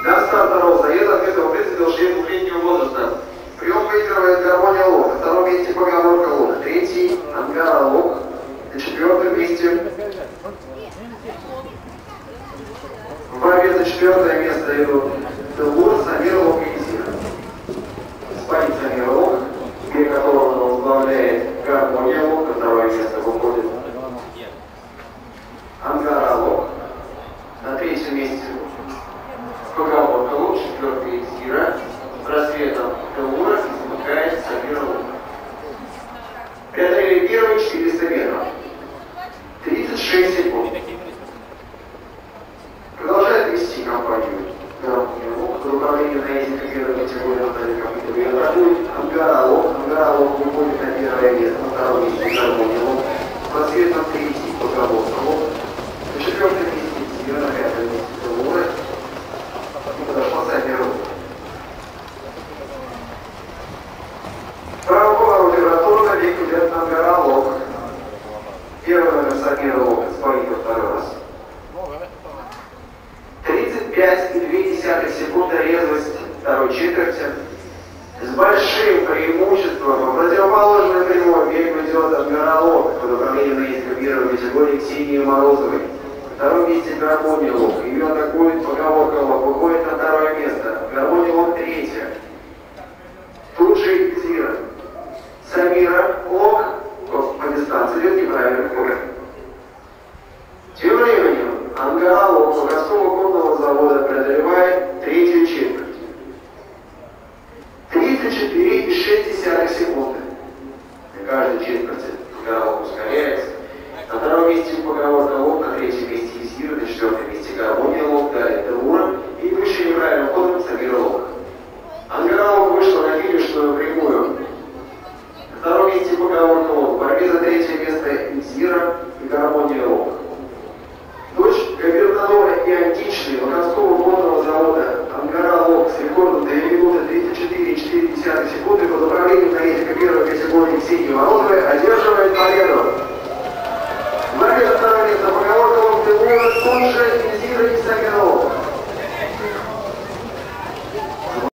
До старта второго заезда отметил представитель 6-летнего возраста. Прием выигрывает гармония лог. На втором месте поговорка лог. Третий ангара лог. На четвертом месте в борьбе за четвертое место идут Телур, Самир Лог и Зира. Спалит Самир Лог, где которого возглавляет гармония лог. На второе место выходит ангара лог. На третьем месте поговорка лог, четвертый Зира. Рассветом Телура и замыкает Самир Лог. Преодолели первые 400 метров. 36 секунд. Продолжает вести компанию гармония лог. Под управлением на этих первой категории Наталья Капитовой атакует ангара лог. Ангара лог выходит на первое место. На втором месте гармония лог. Рассветом третий поговорка лог. На четвертом месте Зира, на пятом месте Телура. И подошла Самир Лог. Правый поворот оператора век идет на ангара лог. Первый номер Самира Лог стоит во второй раз. 35,2 секунды резвость второй четверти. С большим преимуществом по противоположной прямой бег ведет ангара лог под управлением наездка первой категории Ксении Морозовой. На втором месте гармония лог. Ее атакует поговорка лог. Выходит на второе место. Гармония лог третья. Тут же Зира. Самира лог по дистанции идет неправильный ход. Тем временем ангара лог Луганского конного завода преодолевает третью четверть. 34,6 секунды. На каждой четверти ангара лог ускоряется. На втором месте поговорка лог, на третьем месте Зира, на четвертом месте гармония лог, далее Телура и идущий неправильным ходом Самир Лог. Ангара лог вышла на финишную прямую. На втором месте поговорка лог. В борьбе за третье место Зира и гармония лог.